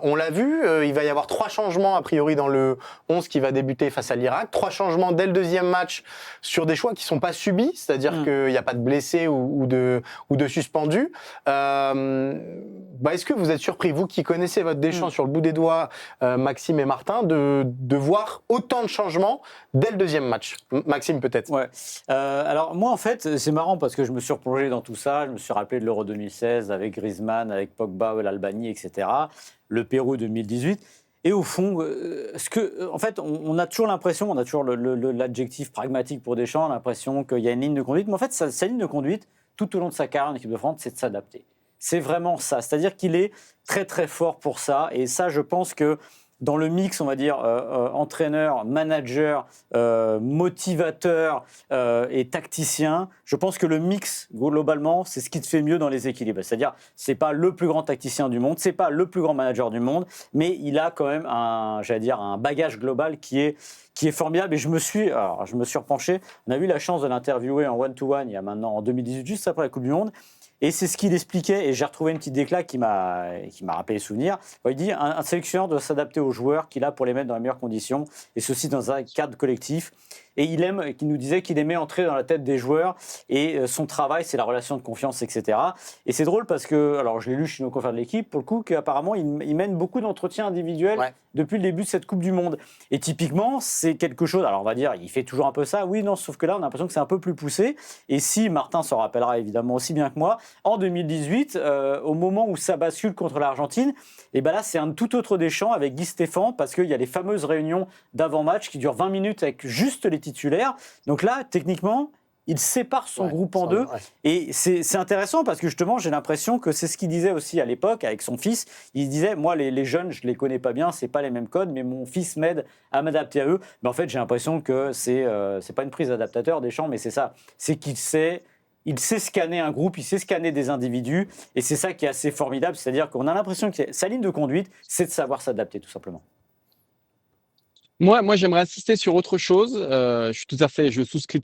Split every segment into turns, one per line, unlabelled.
On l'a vu, il va y avoir 3 changements a priori dans le 11 qui va débuter face à l'Irak. 3 changements dès le deuxième match sur des choix qui sont pas subis, c'est-à-dire qu'il n'y a pas de blessés ou de suspendus. Est-ce que vous êtes surpris, vous qui connaissez votre Deschamps sur le bout des doigts, Maxime et Martin, de voir autant de changements dès le deuxième match? Maxime, peut-être.
Ouais. Alors moi, en fait, c'est marrant parce que je me suis replongé dans tout ça. Je me suis rappelé de l'Euro 2016 avec Griezmann, avec Pogba, l'Albanie, etc. Le Pérou 2018. Et au fond, en fait, on a toujours l'impression, on a toujours l'adjectif pragmatique pour Deschamps, l'impression qu'il y a une ligne de conduite. Mais en fait, sa ligne de conduite, tout au long de sa carrière en équipe de France, c'est de s'adapter. C'est vraiment ça. C'est-à-dire qu'il est très, très fort pour ça. Et ça, je pense que dans le mix, on va dire, entraîneur, manager, motivateur et tacticien, je pense que le mix, globalement, c'est ce qui te fait mieux dans les équilibres. C'est-à-dire, c'est pas le plus grand tacticien du monde, c'est pas le plus grand manager du monde, mais il a quand même un bagage global qui est formidable. Et je me suis repenché. On a eu la chance de l'interviewer en one-to-one il y a maintenant en 2018, juste après la Coupe du Monde. Et c'est ce qu'il expliquait, et j'ai retrouvé une petite déclat qui m'a rappelé les souvenirs. Il dit un sélectionneur doit s'adapter aux joueurs qu'il a pour les mettre dans les meilleures conditions, et ceci dans un cadre collectif. Et il nous disait qu'il aimait entrer dans la tête des joueurs, et son travail, c'est la relation de confiance, etc. Et c'est drôle parce que, alors je l'ai lu chez nos confrères de l'équipe, pour le coup, qu'apparemment, il mène beaucoup d'entretiens individuels depuis le début de cette Coupe du Monde. Et typiquement, c'est quelque chose, alors on va dire, il fait toujours un peu ça, oui, non, sauf que là, on a l'impression que c'est un peu plus poussé. Et si, Martin s'en rappellera évidemment aussi bien que moi, en 2018, au moment où ça bascule contre l'Argentine, et ben là, c'est un tout autre Deschamps avec Guy Stéphane, parce qu'il y a les fameuses réunions d'avant-match qui durent 20 minutes avec juste les titulaires. Donc là, techniquement, il sépare son groupe en deux. Ouais. Et c'est intéressant parce que justement, j'ai l'impression que c'est ce qu'il disait aussi à l'époque avec son fils. Il disait, moi, les jeunes, je ne les connais pas bien, ce n'est pas les mêmes codes, mais mon fils m'aide à m'adapter à eux. Mais en fait, j'ai l'impression que c'est pas une prise d'adaptateur Deschamps, mais c'est ça. C'est qu'il sait scanner un groupe, il sait scanner des individus. Et c'est ça qui est assez formidable. C'est-à-dire qu'on a l'impression que sa ligne de conduite, c'est de savoir s'adapter, tout simplement.
Moi, j'aimerais insister sur autre chose. Je souscris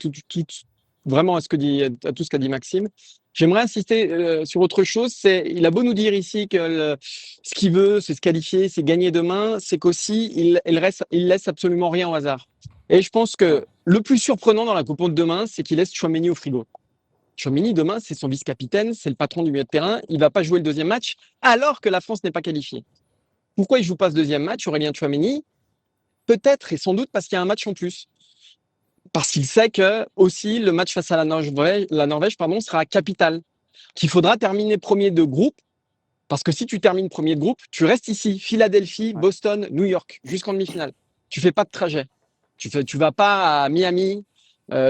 vraiment à tout ce qu'a dit Maxime. J'aimerais insister sur autre chose. Il a beau nous dire ici que ce qu'il veut, c'est se qualifier, c'est gagner demain. C'est qu'aussi, il laisse absolument rien au hasard. Et je pense que le plus surprenant dans la Coupe de demain, c'est qu'il laisse Tchouaméni au frigo. Tchouaméni, demain, c'est son vice-capitaine, c'est le patron du milieu de terrain. Il ne va pas jouer le deuxième match alors que la France n'est pas qualifiée. Pourquoi il ne joue pas ce deuxième match, Aurélien Tchouaméni? Peut-être et sans doute parce qu'il y a un match en plus. Parce qu'il sait que aussi le match face à la Norvège sera capital. Qu'il faudra terminer premier de groupe. Parce que si tu termines premier de groupe, tu restes ici, Philadelphie, Boston, New York, jusqu'en demi-finale. Tu fais pas de trajet. Tu vas pas à Miami,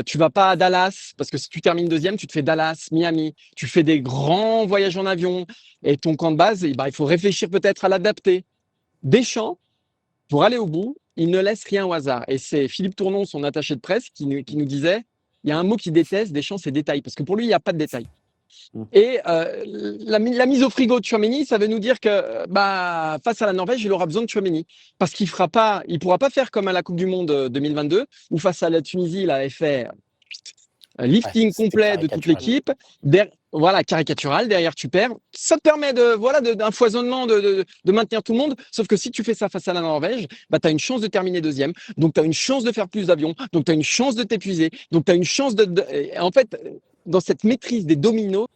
tu vas pas à Dallas, parce que si tu termines deuxième, tu te fais Dallas, Miami. Tu fais des grands voyages en avion. Et ton camp de base, il faut réfléchir peut-être à l'adapter. Deschamps, pour aller au bout, il ne laisse rien au hasard. Et c'est Philippe Tournon, son attaché de presse, qui nous disait, il y a un mot qu'il déteste, Deschamps, c'est détail. Parce que pour lui, il n'y a pas de détail. Et la mise au frigo de Tchouaméni, ça veut nous dire que face à la Norvège, il aura besoin de Tchouaméni. Parce qu'il ne pourra pas faire comme à la Coupe du Monde 2022, où face à la Tunisie, il avait fait lifting complet de toute l'équipe. Voilà, caricatural, derrière tu perds. Ça te permet d'un foisonnement de maintenir tout le monde. Sauf que si tu fais ça face à la Norvège, tu as une chance de terminer deuxième. Donc tu as une chance de faire plus d'avions. Donc tu as une chance de t'épuiser. Donc tu as une chance En fait, dans cette maîtrise des dominos,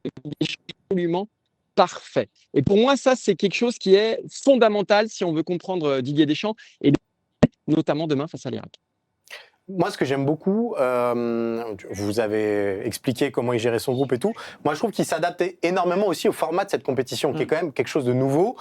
il est absolument parfait. Et pour moi, ça, c'est quelque chose qui est fondamental si on veut comprendre Didier Deschamps, et notamment demain face à l'Irak.
Moi, ce que j'aime beaucoup, vous avez expliqué comment il gérait son groupe et tout. Moi, je trouve qu'il s'adapte énormément aussi au format de cette compétition, qui est quand même quelque chose de nouveau.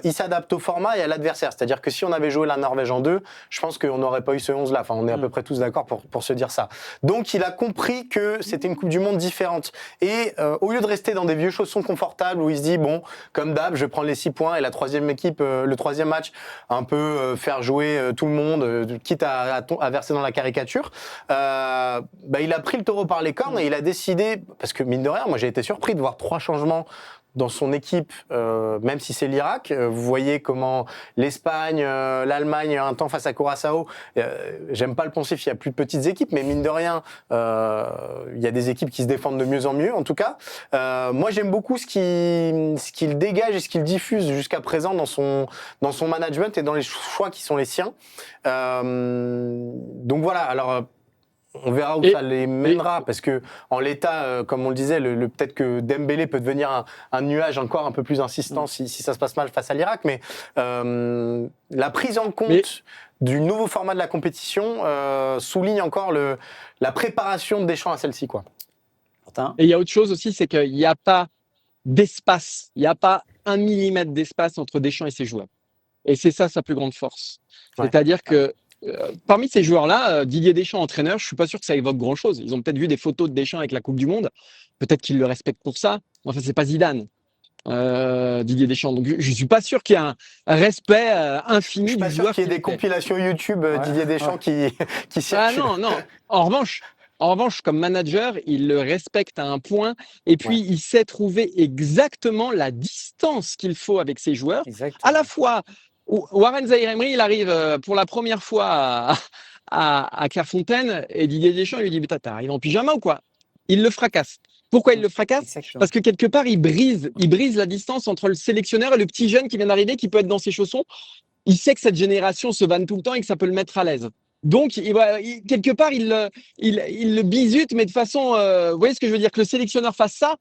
Il s'adapte au format et à l'adversaire. C'est-à-dire que si on avait joué la Norvège en 2, je pense qu'on n'aurait pas eu ce 11-là. Enfin, on est à peu près tous d'accord pour se dire ça. Donc, il a compris que c'était une Coupe du Monde différente. Et au lieu de rester dans des vieux chaussons confortables où il se dit, bon, comme d'hab, je vais prendre les 6 points et la troisième équipe, le troisième match, un peu faire jouer tout le monde, quitte à verser dans la caricature, il a pris le taureau par les cornes et il a décidé, parce que mine de rien, moi j'ai été surpris de voir 3 changements dans son équipe, même si c'est l'Irak. Vous voyez comment l'Espagne, l'Allemagne, un temps face à Curaçao, j'aime pas le poncif, il y a plus de petites équipes, mais mine de rien, il y a des équipes qui se défendent de mieux en mieux, en tout cas. Moi, j'aime beaucoup ce qu'il dégage et ce qu'il diffuse jusqu'à présent dans son management et dans les choix qui sont les siens. Donc voilà, alors... On verra où ça les mènera, parce que en l'état, comme on le disait, peut-être que Dembélé peut devenir un nuage encore un peu plus insistant si ça se passe mal face à l'Irak, mais la prise en compte du nouveau format de la compétition souligne encore la préparation de Deschamps à celle-ci, quoi.
Et il y a autre chose aussi, c'est qu'il n'y a pas d'espace, il n'y a pas 1 millimètre d'espace entre Deschamps et ses joueurs. Et c'est ça sa plus grande force.
Ouais.
C'est-à-dire que parmi ces joueurs-là, Didier Deschamps, entraîneur, je suis pas sûr que ça évoque grand-chose. Ils ont peut-être vu des photos de Deschamps avec la Coupe du Monde. Peut-être qu'ils le respectent pour ça. Enfin, c'est pas Zidane, Didier Deschamps. Donc, je suis pas sûr qu'il y ait un respect infini
Je suis
du
pas sûr
joueur.
qu'il y ait des compilations YouTube Didier Deschamps qui
Ah
circulent.
non. En revanche, comme manager, il le respecte à un point. Et puis, il sait trouver exactement la distance qu'il faut avec ses joueurs.
Exactement.
À la fois, Warren Zaïre-Emery, il arrive pour la première fois à Clairefontaine et Didier Deschamps lui dit « T'arrives en pyjama ou quoi ?» Il le fracasse. Pourquoi il le fracasse ?
Exactement.
Parce que quelque part, il brise la distance entre le sélectionneur et le petit jeune qui vient d'arriver, qui peut être dans ses chaussons. Il sait que cette génération se vanne tout le temps et que ça peut le mettre à l'aise. Donc, quelque part, il le bisute, mais de façon, vous voyez ce que je veux dire, que le sélectionneur fasse ça,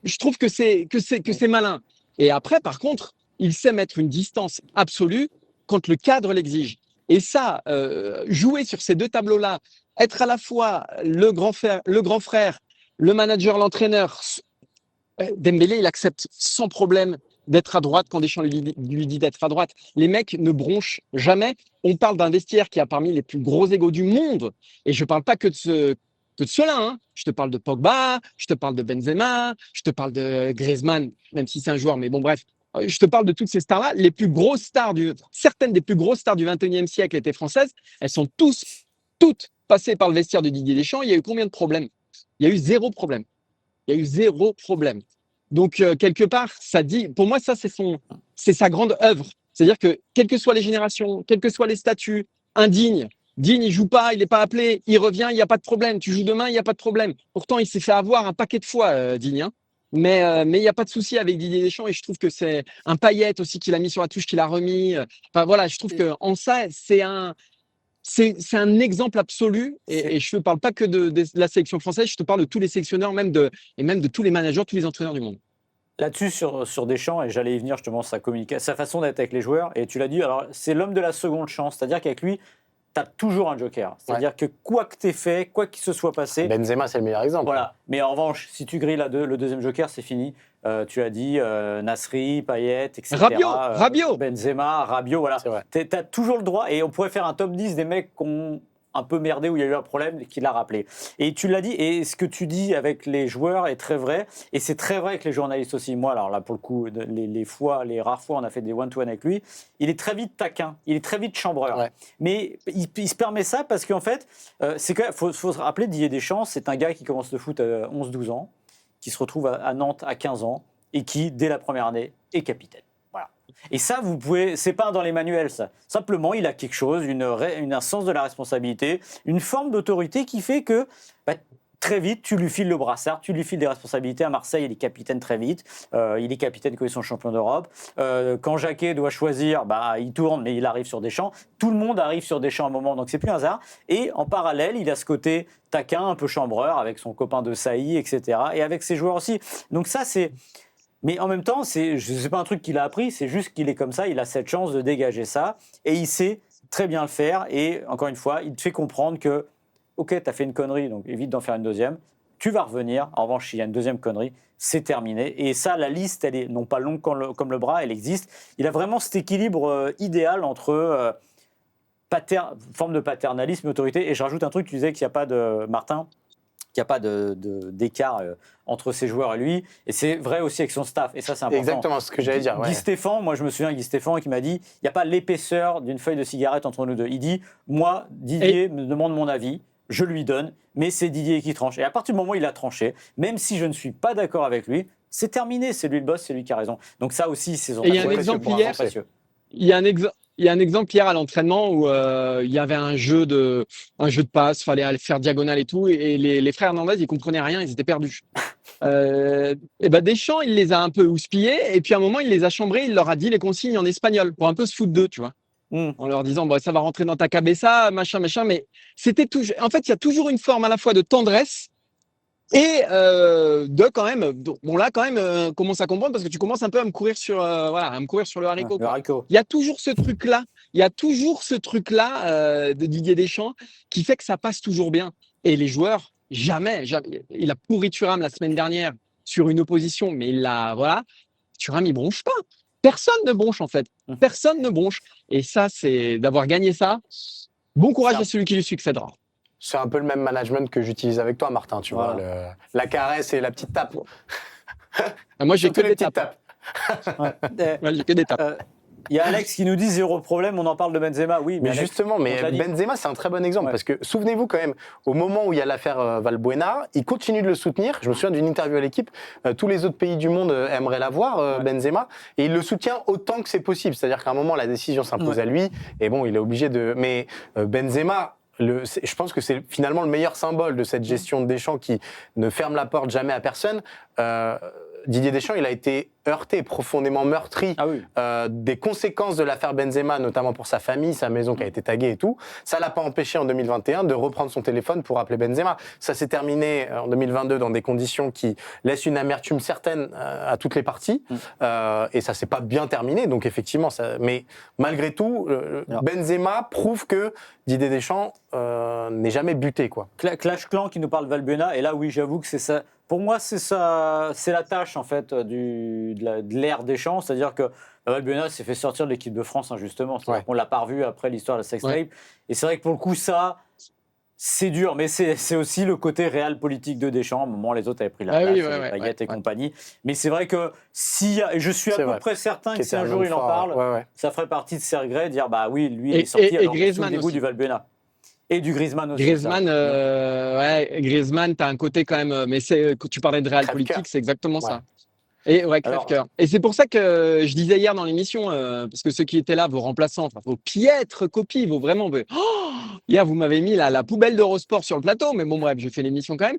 je trouve que c'est malin. Et après, par contre, il sait mettre une distance absolue quand le cadre l'exige. Et ça, jouer sur ces deux tableaux-là, être à la fois le grand frère, le manager, l'entraîneur, Dembélé, il accepte sans problème d'être à droite quand Deschamps lui dit d'être à droite. Les mecs ne bronchent jamais. On parle d'un vestiaire qui a parmi les plus gros égos du monde. Et je ne parle pas que de ceux-là. Hein. Je te parle de Pogba, je te parle de Benzema, je te parle de Griezmann, même si c'est un joueur, mais bon, bref. Je te parle de toutes ces stars-là. Certaines des plus grosses stars du XXIe siècle étaient françaises. Elles sont toutes passées par le vestiaire de Didier Deschamps. Il y a eu combien de problèmes ? Il y a eu zéro problème. Donc, quelque part, ça dit, pour moi, ça, c'est sa grande œuvre. C'est-à-dire que, quelles que soient les générations, quels que soient les statuts, Digne, il joue pas, il n'est pas appelé, il revient, il n'y a pas de problème. Tu joues demain, il n'y a pas de problème. Pourtant, il s'est fait avoir un paquet de fois, Digne. Hein. Mais il n'y a pas de souci avec Didier Deschamps et je trouve que c'est un Payet aussi qu'il a mis sur la touche, qu'il a remis. Enfin, voilà, je trouve qu'en ça, c'est un exemple absolu et je ne parle pas que de la sélection française, je te parle de tous les sélectionneurs, même de tous les managers, tous les entraîneurs du monde.
Là-dessus, sur Deschamps, et j'allais y venir justement, sa façon d'être avec les joueurs, et tu l'as dit, alors c'est l'homme de la seconde chance, c'est-à-dire qu'avec lui, tu as toujours un joker. C'est-à-dire que quoi que tu aies fait, quoi qu'il se soit passé...
Benzema, c'est le meilleur exemple.
Voilà. Mais en revanche, si tu grilles le deuxième joker, c'est fini. Tu as dit Nasri, Payet, etc.
Rabiot.
Benzema, Rabiot, voilà. Tu as toujours le droit, et on pourrait faire un top 10 des mecs qu'on un peu merdé, où il y a eu un problème, qui l'a rappelé. Et tu l'as dit, et ce que tu dis avec les joueurs est très vrai, et c'est très vrai avec les journalistes aussi. Moi, alors là, pour le coup, les rares fois, on a fait des one-to-one avec lui, il est très vite taquin, il est très vite chambreur. Ouais. Mais il se permet ça parce qu'en fait, faut se rappeler, Didier Deschamps, c'est un gars qui commence le foot à 11-12 ans, qui se retrouve à Nantes à 15 ans, et qui, dès la première année, est capitaine. Et ça, c'est pas dans les manuels, ça. Simplement, il a quelque chose, un sens de la responsabilité, une forme d'autorité qui fait que très vite, tu lui files le brassard, tu lui files des responsabilités. À Marseille, il est capitaine très vite. Il est capitaine quand ils sont champions d'Europe. Quand Jacquet doit choisir, il tourne, mais il arrive sur Deschamps. Tout le monde arrive sur Deschamps à un moment, donc c'est plus un hasard. Et en parallèle, il a ce côté taquin, un peu chambreur, avec son copain de Sailly, etc. Et avec ses joueurs aussi. Donc ça, c'est... Mais en même temps, c'est pas un truc qu'il a appris, c'est juste qu'il est comme ça, il a cette chance de dégager ça, et il sait très bien le faire, et encore une fois, il te fait comprendre que, ok, t'as fait une connerie, donc évite d'en faire une deuxième, tu vas revenir, en revanche, s'il y a une deuxième connerie, c'est terminé, et ça, la liste, elle est non pas longue comme le bras, elle existe. Il a vraiment cet équilibre idéal entre forme de paternalisme et autorité, et je rajoute un truc, tu disais qu'il n'y a pas de... Martin, qu'il n'y a pas d'écart entre ses joueurs et lui. Et c'est vrai aussi avec son staff. Et ça, c'est important.
Exactement ce que j'allais dire.
Guy Stéphane, moi, je me souviens, Guy Stéphane qui m'a dit, il n'y a pas l'épaisseur d'une feuille de cigarette entre nous deux. Il dit, moi, Didier me demande mon avis, je lui donne, mais c'est Didier qui tranche. Et à partir du moment où il a tranché, même si je ne suis pas d'accord avec lui, c'est terminé, c'est lui le boss, c'est lui qui a raison. Donc ça aussi, c'est
Et il y a un exemple hier, il y a un exemple hier à l'entraînement où il y avait un jeu de passe, fallait aller faire diagonale et tout, et les frères Hernandez, ils comprenaient rien, ils étaient perdus. Et ben Deschamps, il les a un peu houspillés, et puis à un moment, il les a chambrés, il leur a dit les consignes en espagnol pour un peu se foutre d'eux, tu vois. En leur disant bon, ça va rentrer dans ta cabeza, machin, mais c'était toujours. En fait, il y a toujours une forme à la fois de tendresse et de quand même. Bon là, quand même, commence à comprendre parce que tu commences un peu à me courir sur, voilà, à me courir sur le haricot.
Le haricot.
Il y a toujours ce truc-là. Il y a toujours ce truc-là de Didier Deschamps qui fait que ça passe toujours bien. Et les joueurs, jamais. Il a pourri Thuram la semaine dernière sur une opposition, mais voilà. Thuram, il bronche pas. Personne ne bronche en fait. Personne ne bronche. Et ça, c'est d'avoir gagné ça. Bon courage à celui qui lui succédera.
C'est un peu le même management que j'utilise avec toi, Martin, tu vois. La caresse et la petite tape.
Moi, j'ai que
les
des
petites
tapes.
Ouais,
j'ai que des tapes.
Il y a Alex qui nous dit zéro problème, on en parle de Benzema. Oui,
mais
Alex,
justement, Benzema, c'est un très bon exemple parce que souvenez-vous quand même, au moment où il y a l'affaire Valbuena, il continue de le soutenir. Je me souviens d'une interview à l'équipe. Tous les autres pays du monde aimeraient l'avoir, Benzema, et il le soutient autant que c'est possible. C'est-à-dire qu'à un moment, la décision s'impose à lui, et bon, il est obligé de. Mais Benzema. Je pense que c'est finalement le meilleur symbole de cette gestion de Deschamps qui ne ferme la porte jamais à personne. Didier Deschamps, il a été heurté, profondément meurtri des conséquences de l'affaire Benzema, notamment pour sa famille, sa maison qui a été taguée et tout. Ça l'a pas empêché en 2021 de reprendre son téléphone pour appeler Benzema. Ça s'est terminé en 2022 dans des conditions qui laissent une amertume certaine à toutes les parties. Et ça s'est pas bien terminé. Donc effectivement, mais malgré tout, Benzema prouve que Didier Deschamps n'est jamais buté, quoi.
Clash Clan qui nous parle de Valbuena, et là oui, j'avoue que c'est ça. Pour moi, c'est la tâche en fait de l'ère Deschamps, c'est-à-dire que Valbuena s'est fait sortir de l'équipe de France injustement. On l'a pas revu après l'histoire de la sextape. Et c'est vrai que pour le coup, ça, c'est dur, mais c'est aussi le côté réel politique de Deschamps. À un moment, les autres avaient pris la place, les Payet et compagnie. Mais c'est vrai que et je suis à peu près certain que si un jour il en parle, ça ferait partie de ses regrets, dire bah oui, lui il est sorti alors sous le goût du Valbuena. Et du Griezmann aussi.
Griezmann, t'as un côté quand même. Mais quand tu parlais de réel politique, c'est exactement ça. Et crève-cœur. Et c'est pour ça que je disais hier dans l'émission, parce que ceux qui étaient là, vos remplaçants, vos piètres copies, hier, vous m'avez mis la poubelle d'Eurosport sur le plateau, mais bon, bref, je fais l'émission quand même,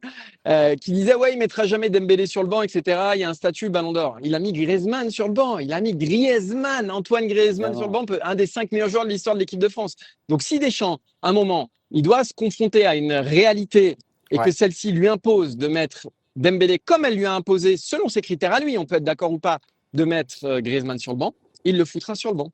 qui disait, il mettra jamais Dembélé sur le banc, etc. Il y a un statut Ballon d'Or. Il a mis Griezmann sur le banc. Antoine Griezmann sur le banc, un des 5 meilleurs joueurs de l'histoire de l'équipe de France. Donc, si Deschamps, à un moment, il doit se confronter à une réalité et que celle-ci lui impose de mettre Dembélé, comme elle lui a imposé, selon ses critères à lui, on peut être d'accord ou pas, de mettre Griezmann sur le banc, il le foutra sur le banc.